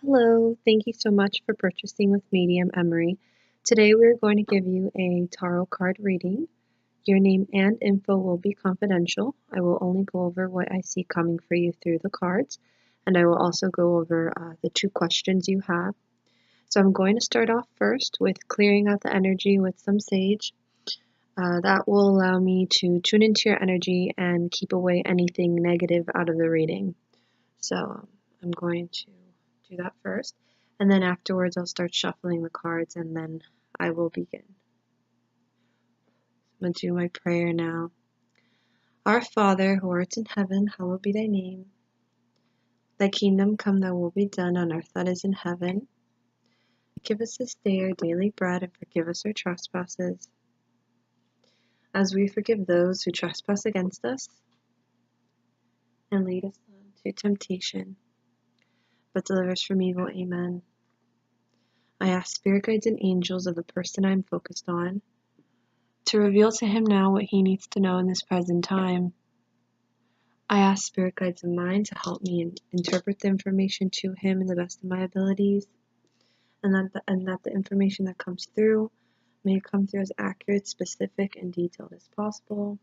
Hello, thank you so much for purchasing with Medium Emary. Today we're going to give you a tarot card reading. Your name and info will be confidential. I will only go over what I see coming for you through the cards, and I will also go over the 2 questions you have. So I'm going to start off first with clearing out the energy with some sage. That will allow me to tune into your energy and keep away anything negative out of the reading. So I'm going to do that first, and then afterwards I'll start shuffling the cards, and then I will begin. I'm going to do my prayer now. Our Father, who art in heaven, hallowed be thy name. Thy kingdom come, thy will be done on earth as it is in heaven. Give us this day our daily bread, and forgive us our trespasses, as we forgive those who trespass against us. And lead us not into temptation, but deliver us from evil. Amen. I ask spirit guides and angels of the person I am focused on to reveal to him now what he needs to know in this present time. I ask spirit guides of mine to help me interpret the information to him in the best of my abilities, and that the information that comes through may come through as accurate, specific, and detailed as possible.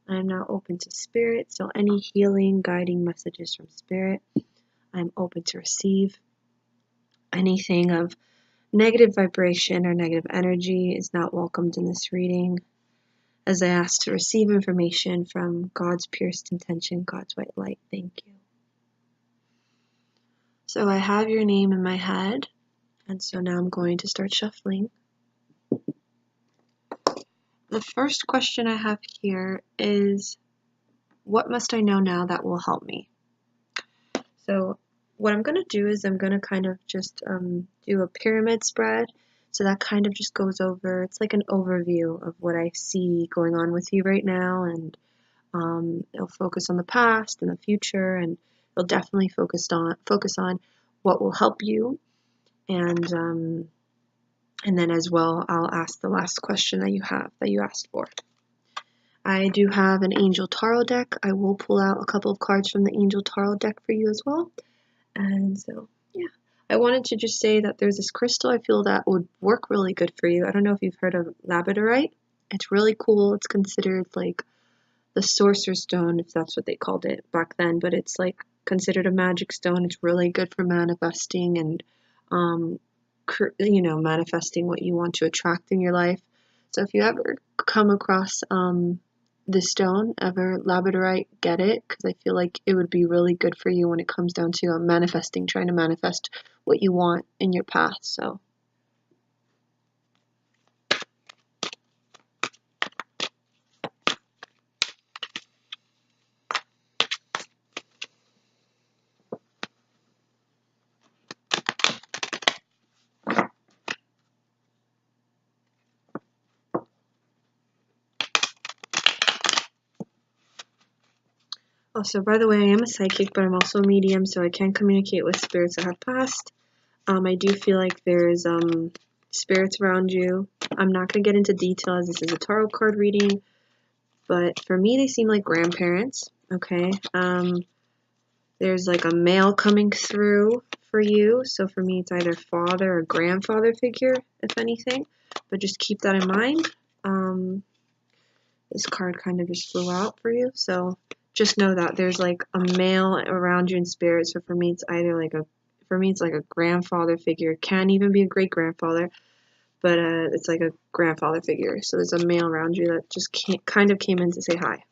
I am now open to spirit, so any healing, guiding messages from spirit, I am open to receive. Anything of negative vibration or negative energy is not welcomed in this reading, as I ask to receive information from God's purest intention, God's white light. Thank you. So I have your name in my head, and so now I'm going to start shuffling. The first question I have here is, what must I know now that will help me? So what I'm going to do is I'm going to kind of just do a pyramid spread. So that kind of just goes over, it's like an overview of what I see going on with you right now, and it'll focus on the past and the future, and it'll definitely focus on what will help you, and then as well I'll ask the last question that you asked for. I do have an Angel Tarot deck. I will pull out a couple of cards from the Angel Tarot deck for you as well. And so, yeah. I wanted to just say that there's this crystal I feel that would work really good for you. I don't know if you've heard of labradorite. It's really cool. It's considered like the sorcerer's stone, if that's what they called it back then, but it's like considered a magic stone. It's really good for manifesting and manifesting what you want to attract in your life. So if you ever come across this stone, ever, labradorite, get it, because I feel like it would be really good for you when it comes down to manifesting, trying to manifest what you want in your path. So also, by the way, I am a psychic, but I'm also a medium, so I can communicate with spirits that have passed. I do feel like there's spirits around you. I'm not going to get into detail as this is a tarot card reading, but for me they seem like grandparents, okay? There's like a male coming through for you, so for me it's either father or grandfather figure, if anything, but just keep that in mind. This card kind of just flew out for you, so just know that there's like a male around you in spirit. So for me it's either like a grandfather figure, can even be a great grandfather, but it's like a grandfather figure. So there's a male around you that just kind of came in to say hi.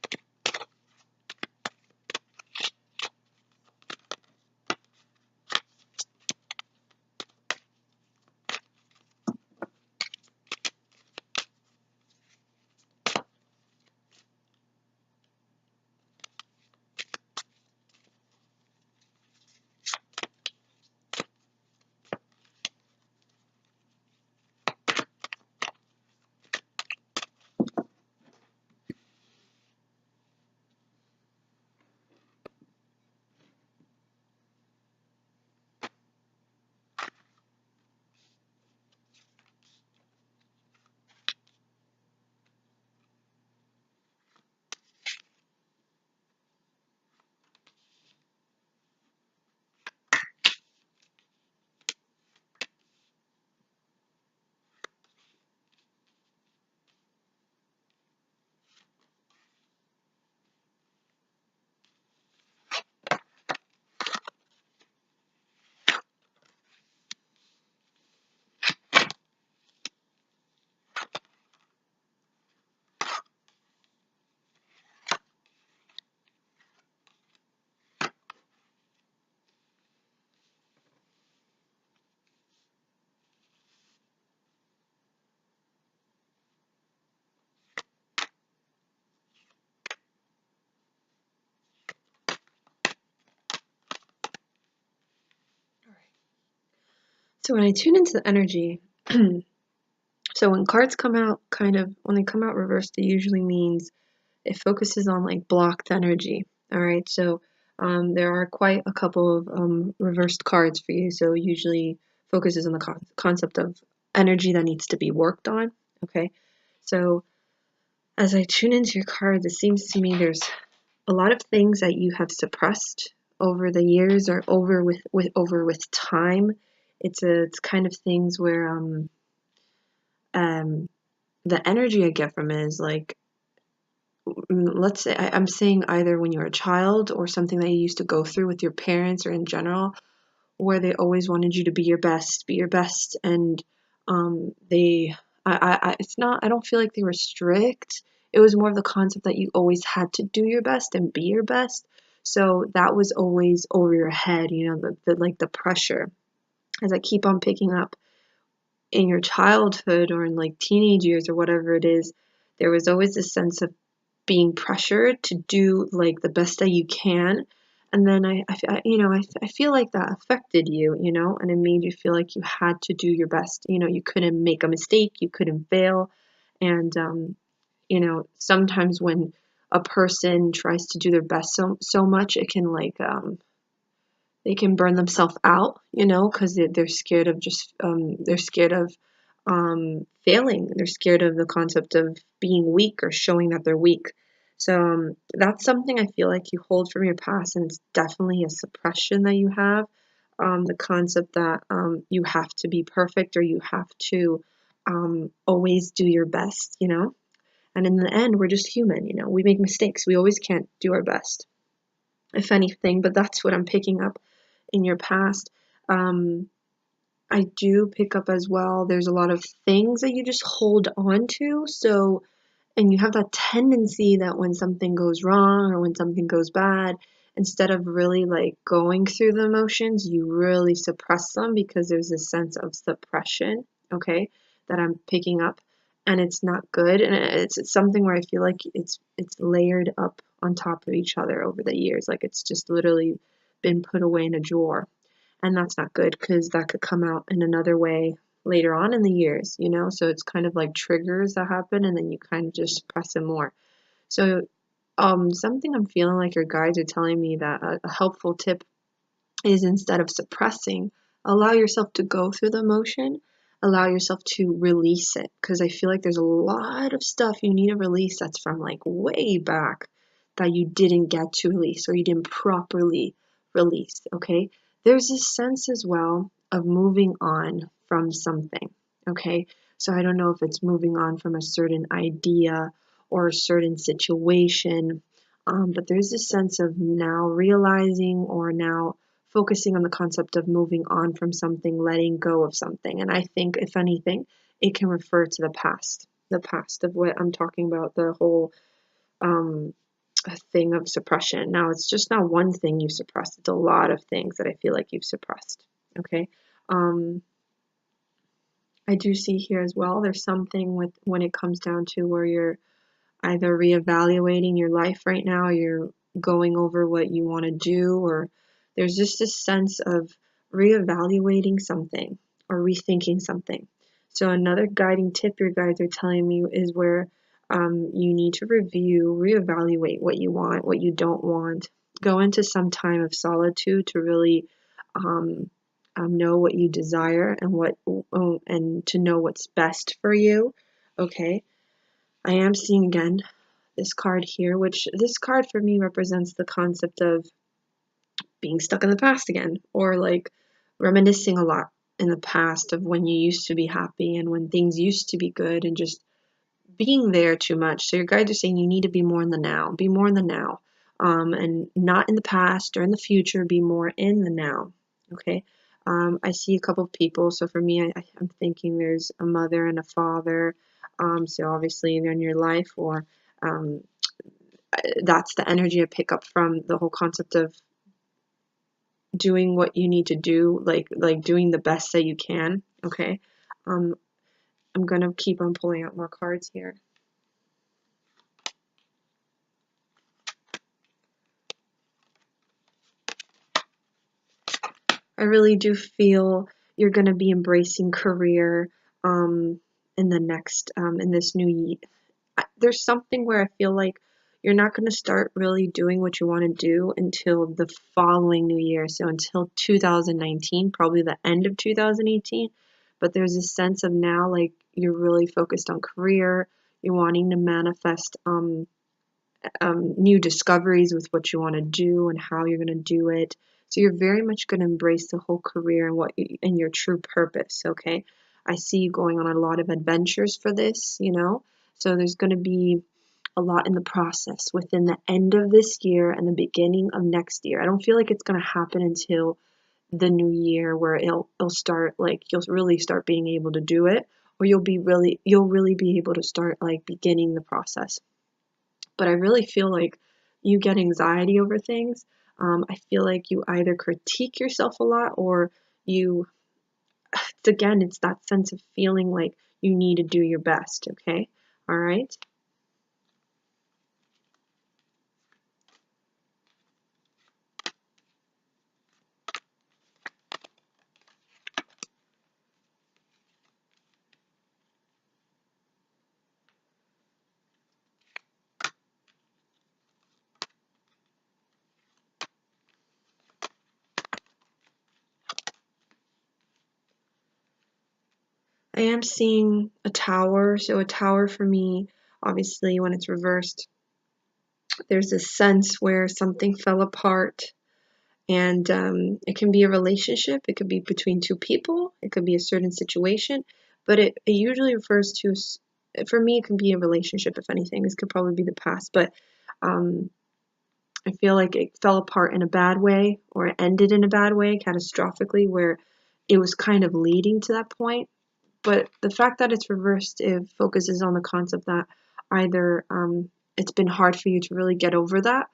So when I tune into the energy, so when cards come out, when they come out reversed, it usually means it focuses on like blocked energy. All right, so there are quite a couple of reversed cards for you. So usually focuses on the concept of energy that needs to be worked on. Okay, so as I tune into your cards, it seems to me there's a lot of things that you have suppressed over the years or over with time. It's kind of things where um the energy I get from it is like, let's say I'm saying either when you're a child or something that you used to go through with your parents or in general, where they always wanted you to be your best, and they, it's not, I don't feel like they were strict. It was more of the concept that you always had to do your best and be your best. So that was always over your head, you know, the pressure. As I keep on picking up in your childhood or in like teenage years or whatever it is, there was always this sense of being pressured to do like the best that you can. And then I feel like that affected you, you know, and it made you feel like you had to do your best. You know, you couldn't make a mistake, you couldn't fail. And, you know, sometimes when a person tries to do their best so much, it can like, they can burn themselves out, you know, because they're scared of they're scared of failing. They're scared of the concept of being weak or showing that they're weak. So that's something I feel like you hold from your past, and it's definitely a suppression that you have. The concept that you have to be perfect or you have to always do your best, you know. And in the end, we're just human, you know. We make mistakes. We always can't do our best, if anything. But that's what I'm picking up in your past. Um, I do pick up as well, there's a lot of things that you just hold on to. So, and you have that tendency that when something goes wrong or when something goes bad, instead of really like going through the emotions, you really suppress them because there's this sense of suppression, okay, that I'm picking up. And it's not good. And it's something where I feel like it's layered up on top of each other over the years. Like it's just literally been put away in a drawer, and that's not good because that could come out in another way later on in the years, you know. So it's kind of like triggers that happen, and then you kind of just suppress it more. So something I'm feeling like your guides are telling me that a helpful tip is, instead of suppressing, allow yourself to go through the emotion, allow yourself to release it, because I feel like there's a lot of stuff you need to release that's from like way back that you didn't get to release or you didn't properly release. Okay, there's this sense as well of moving on from something. Okay, so I don't know if it's moving on from a certain idea or a certain situation, but there's this sense of now realizing or now focusing on the concept of moving on from something, letting go of something. And I think, if anything, it can refer to the past of what I'm talking about, the whole um, thing of suppression. Now, it's just not one thing you've suppressed, it's a lot of things that I feel like you've suppressed. Okay. Um, I do see here as well, there's something with when it comes down to where you're either reevaluating your life right now, you're going over what you want to do, or there's just this sense of reevaluating something or rethinking something. So another guiding tip your guides are telling me is where you need to reevaluate what you want, what you don't want. Go into some time of solitude to really um, know what you desire and and to know what's best for you. Okay. I am seeing again this card here, which this card for me represents the concept of being stuck in the past again, or like reminiscing a lot in the past of when you used to be happy and when things used to be good, and just being there too much. So your guides are saying you need to be more in the now, be more in the now, and not in the past or in the future, be more in the now. Okay. I see a couple of people. So for me, I'm thinking there's a mother and a father. So obviously they're in your life, or um, that's the energy I pick up from the whole concept of doing what you need to do, like doing the best that you can. Okay. Um, I'm gonna keep on pulling out more cards here. I really do feel you're going to be embracing career in the next in this new year. There's something where I feel like you're not going to start really doing what you want to do until the following new year. So until 2019, probably the end of 2018. But there's a sense of now like you're really focused on career. You're wanting to manifest new discoveries with what you want to do and how you're going to do it. So you're very much going to embrace the whole career and and your true purpose. Okay, I see you going on a lot of adventures for this. So there's going to be a lot in the process within the end of this year and the beginning of next year. I don't feel like it's going to happen until the new year where it'll start, like you'll really start being able to do it, or you'll really be able to start like beginning the process. But I really feel like you get anxiety over things. I feel like you either critique yourself a lot, or it's that sense of feeling like you need to do your best. Okay. All right. I am seeing a tower. So a tower for me, obviously, when it's reversed, there's a sense where something fell apart. And it can be a relationship. It could be between two people. It could be a certain situation. But it usually refers to, for me, it can be a relationship, if anything. This could probably be the past. But um, I feel like it fell apart in a bad way, or it ended in a bad way, catastrophically, where it was kind of leading to that point. But the fact that it's reversed, it focuses on the concept that either it's been hard for you to really get over that,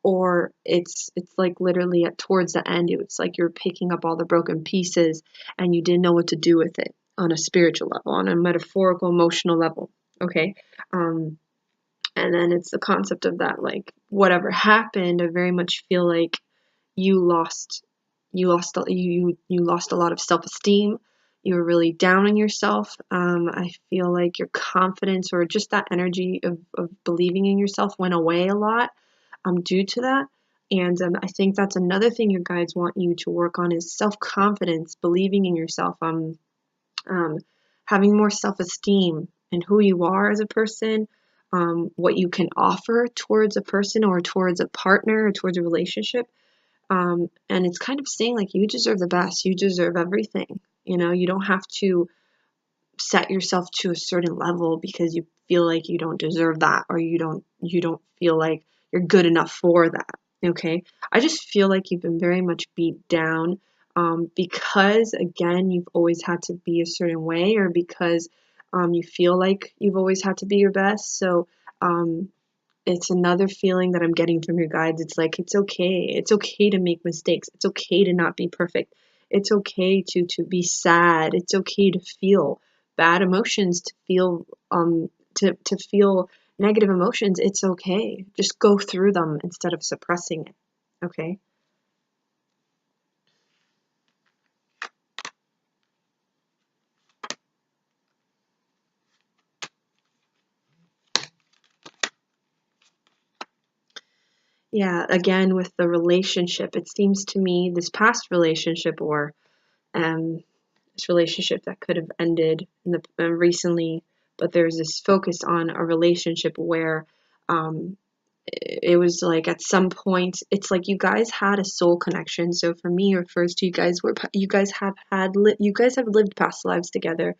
or it's like literally towards the end, it's like you're picking up all the broken pieces and you didn't know what to do with it on a spiritual level, on a metaphorical, emotional level. Okay. And then it's the concept of that, like whatever happened, I very much feel like you lost you lost a lot of self-esteem. You were really down on yourself. I feel like your confidence, or just that energy of believing in yourself, went away a lot due to that. And I think that's another thing your guides want you to work on, is self-confidence, believing in yourself, um, having more self-esteem in who you are as a person, what you can offer towards a person or towards a partner or towards a relationship. And it's kind of saying like you deserve the best, you deserve everything. You don't have to set yourself to a certain level because you feel like you don't deserve that, or you don't feel like you're good enough for that. Okay. I just feel like you've been very much beat down, because again, you've always had to be a certain way, or because you feel like you've always had to be your best. So it's another feeling that I'm getting from your guides. It's like it's okay. It's okay to make mistakes. It's okay to not be perfect. It's okay to be sad. It's okay to feel bad emotions, to feel negative emotions. It's okay. Just go through them instead of suppressing it. Okay? Yeah, again with the relationship, it seems to me this past relationship, or um this relationship that could have ended in the recently, but there's this focus on a relationship where um, it was like at some point it's like you guys had a soul connection. So for me, it refers to you guys have lived past lives together.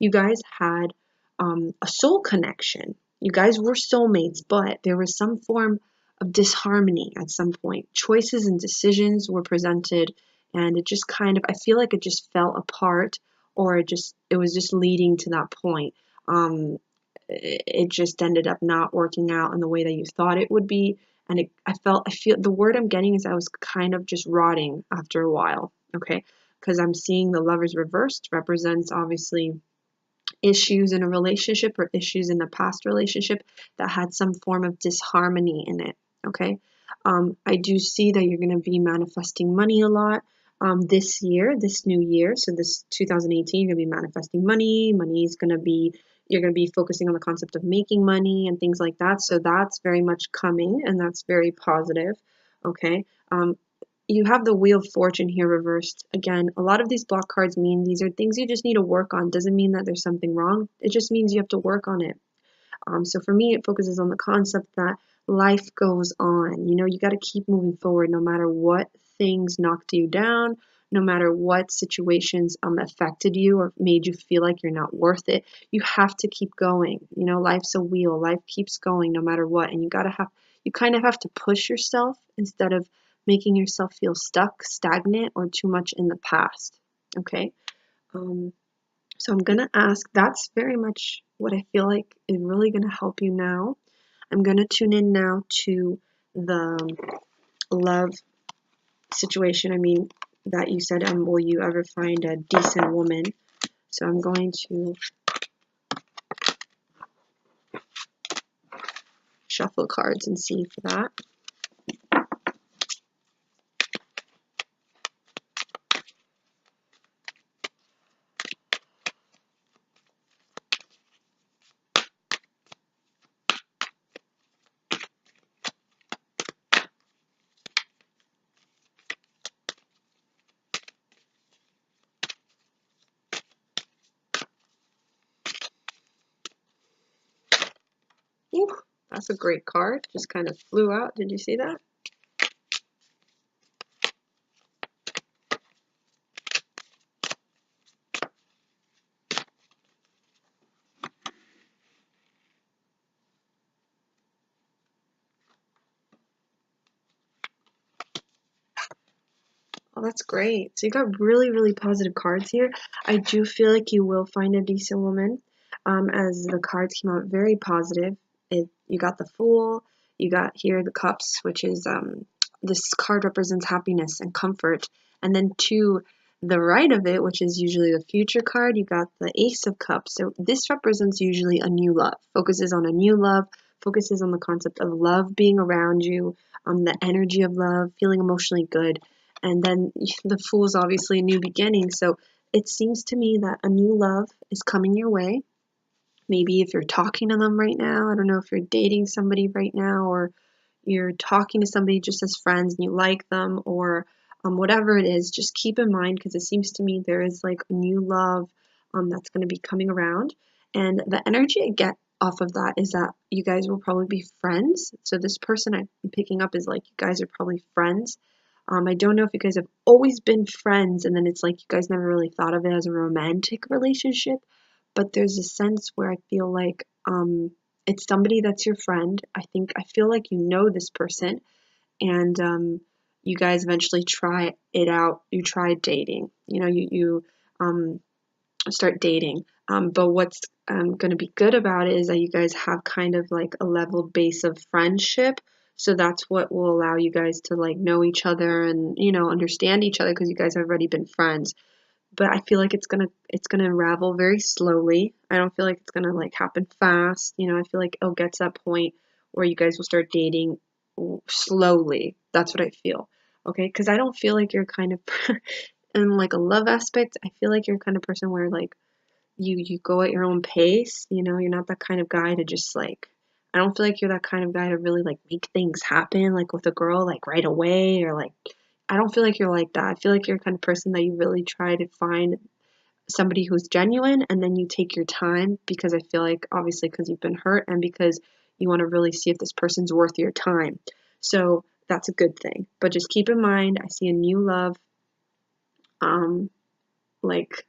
You guys had a soul connection. You guys were soulmates, but there was some form of disharmony at some point. Choices and decisions were presented, and it just kind of, I feel like it just fell apart, or it was just leading to that point. It just ended up not working out in the way that you thought it would be. And I feel the word I'm getting is I was kind of just rotting after a while. Okay. Because I'm seeing the lovers reversed represents obviously issues in a relationship, or issues in the past relationship that had some form of disharmony in it. Okay. I do see that you're going to be manifesting money a lot. this year, this new year. So this 2018, you're going to be manifesting money. Money is going to be, you're going to be focusing on the concept of making money and things like that. So that's very much coming, and that's very positive. Okay. You have the Wheel of Fortune here reversed. Again, a lot of these block cards mean these are things you just need to work on. Doesn't mean that there's something wrong. It just means you have to work on it. So for me, it focuses on the concept that life goes on. You know, you got to keep moving forward no matter what things knocked you down, no matter what situations affected you or made you feel like you're not worth it. You have to keep going. You know, life's a wheel. Life keeps going no matter what. And you kind of have to push yourself instead of making yourself feel stuck, stagnant, or too much in the past. Okay. So I'm going to ask, that's very much what I feel like is really going to help you now. I'm going to tune in now to the love situation. I mean, that you said, will you ever find a decent woman? So I'm going to shuffle cards and see for that. Ooh, that's a great card. Just kind of flew out. Did you see that? Oh, that's great. So you got really, really positive cards here. I do feel like you will find a decent woman. As the cards came out very positive. You got the Fool. You got here the Cups, which is this card represents happiness and comfort. And then to the right of it, which is usually the future card, you got the Ace of Cups. So this represents usually a new love. Focuses on a new love. Focuses on the concept of love being around you. The energy of love, feeling emotionally good. And then the Fool is obviously a new beginning. So it seems to me that a new love is coming your way. Maybe if you're talking to them right now, I don't know if you're dating somebody right now or you're talking to somebody just as friends and you like them or whatever it is, just keep in mind because it seems to me there is like a new love that's going to be coming around. And the energy I get off of that is that you guys will probably be friends. So this person I'm picking up is like you guys are probably friends. I don't know if you guys have always been friends and then it's like you guys never really thought of it as a romantic relationship, but there's a sense where I feel like it's somebody that's your friend. I feel like you know this person and you guys eventually try it out. You try dating. You know, you start dating. But what's going to be good about it is that you guys have kind of like a level base of friendship. So that's what will allow you guys to like know each other and, you know, understand each other because you guys have already been friends. But I feel like it's gonna unravel very slowly. I don't feel like it's gonna like happen fast. You know, I feel like it'll get to that point where you guys will start dating slowly. That's what I feel. Okay, because I don't feel like you're kind of in like a love aspect. I feel like you're kind of person where like you go at your own pace. You know, you're not that kind of guy to just like. I don't feel like you're that kind of guy to really like make things happen like with a girl like right away or like I don't feel like you're like that. I feel like you're the kind of person that you really try to find somebody who's genuine and then you take your time because I feel like obviously because you've been hurt and because you want to really see if this person's worth your time. So that's a good thing. But just keep in mind, I see a new love, um, like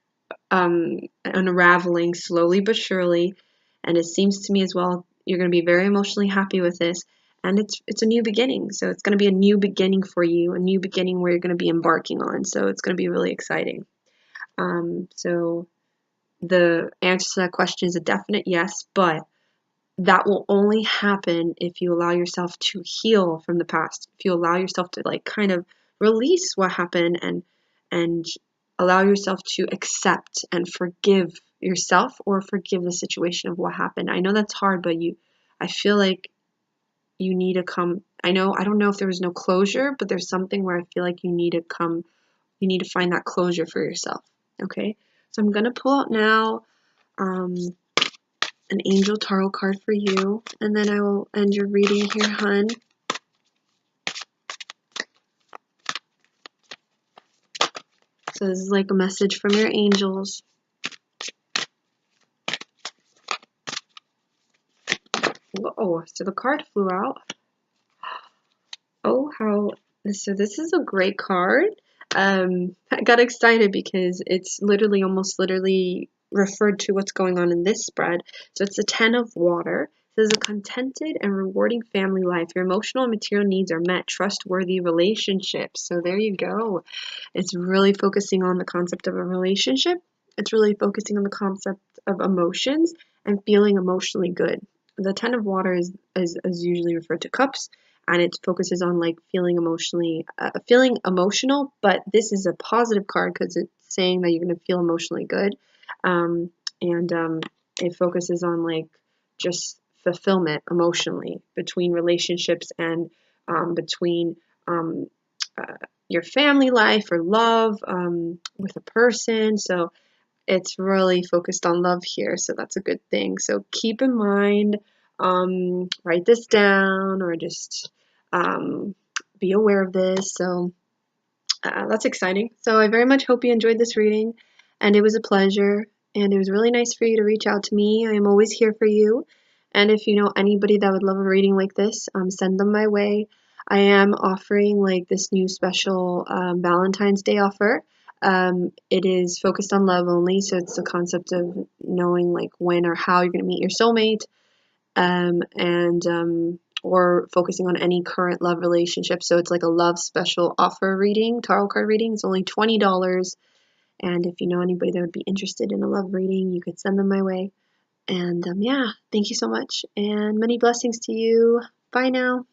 unraveling slowly but surely. And it seems to me as well, you're going to be very emotionally happy with this. And it's a new beginning. So it's going to be a new beginning for you, a new beginning where you're going to be embarking on. So it's going to be really exciting. So the answer to that question is a definite yes, but that will only happen if you allow yourself to heal from the past. If you allow yourself to like kind of release what happened and allow yourself to accept and forgive yourself or forgive the situation of what happened. I know that's hard, but I feel like you need to come. I don't know if there was no closure, but there's something where I feel like you need to come you need to find that closure for yourself. Okay, so I'm gonna pull out now an angel tarot card for you, and then I will end your reading here, hun. So this is like a message from your angels. Whoa, so the card flew out. Oh, so this is a great card. I got excited because it's almost literally referred to what's going on in this spread. So it's the 10 of water. This is a contented and rewarding family life. Your emotional and material needs are met. Trustworthy relationships. So there you go. It's really focusing on the concept of a relationship. It's really focusing on the concept of emotions and feeling emotionally good. The 10 of water is usually referred to cups, and it focuses on like feeling emotional, but this is a positive card because it's saying that you're going to feel emotionally good. And it focuses on like just fulfillment emotionally between relationships and between your family life or love with a person. So it's really focused on love here, so that's a good thing. So keep in mind, write this down or just be aware of this. So that's exciting. So I very much hope you enjoyed this reading, and it was a pleasure, and it was really nice for you to reach out to me. I am always here for you, and if you know anybody that would love a reading like this, send them my way. I am offering like this new special Valentine's Day offer. It is focused on love only, so it's the concept of knowing like when or how you're going to meet your soulmate, and or focusing on any current love relationship. So it's like a love special offer reading, tarot card reading. It's only $20. And if you know anybody that would be interested in a love reading, you could send them my way. And yeah, thank you so much, and many blessings to you. Bye now.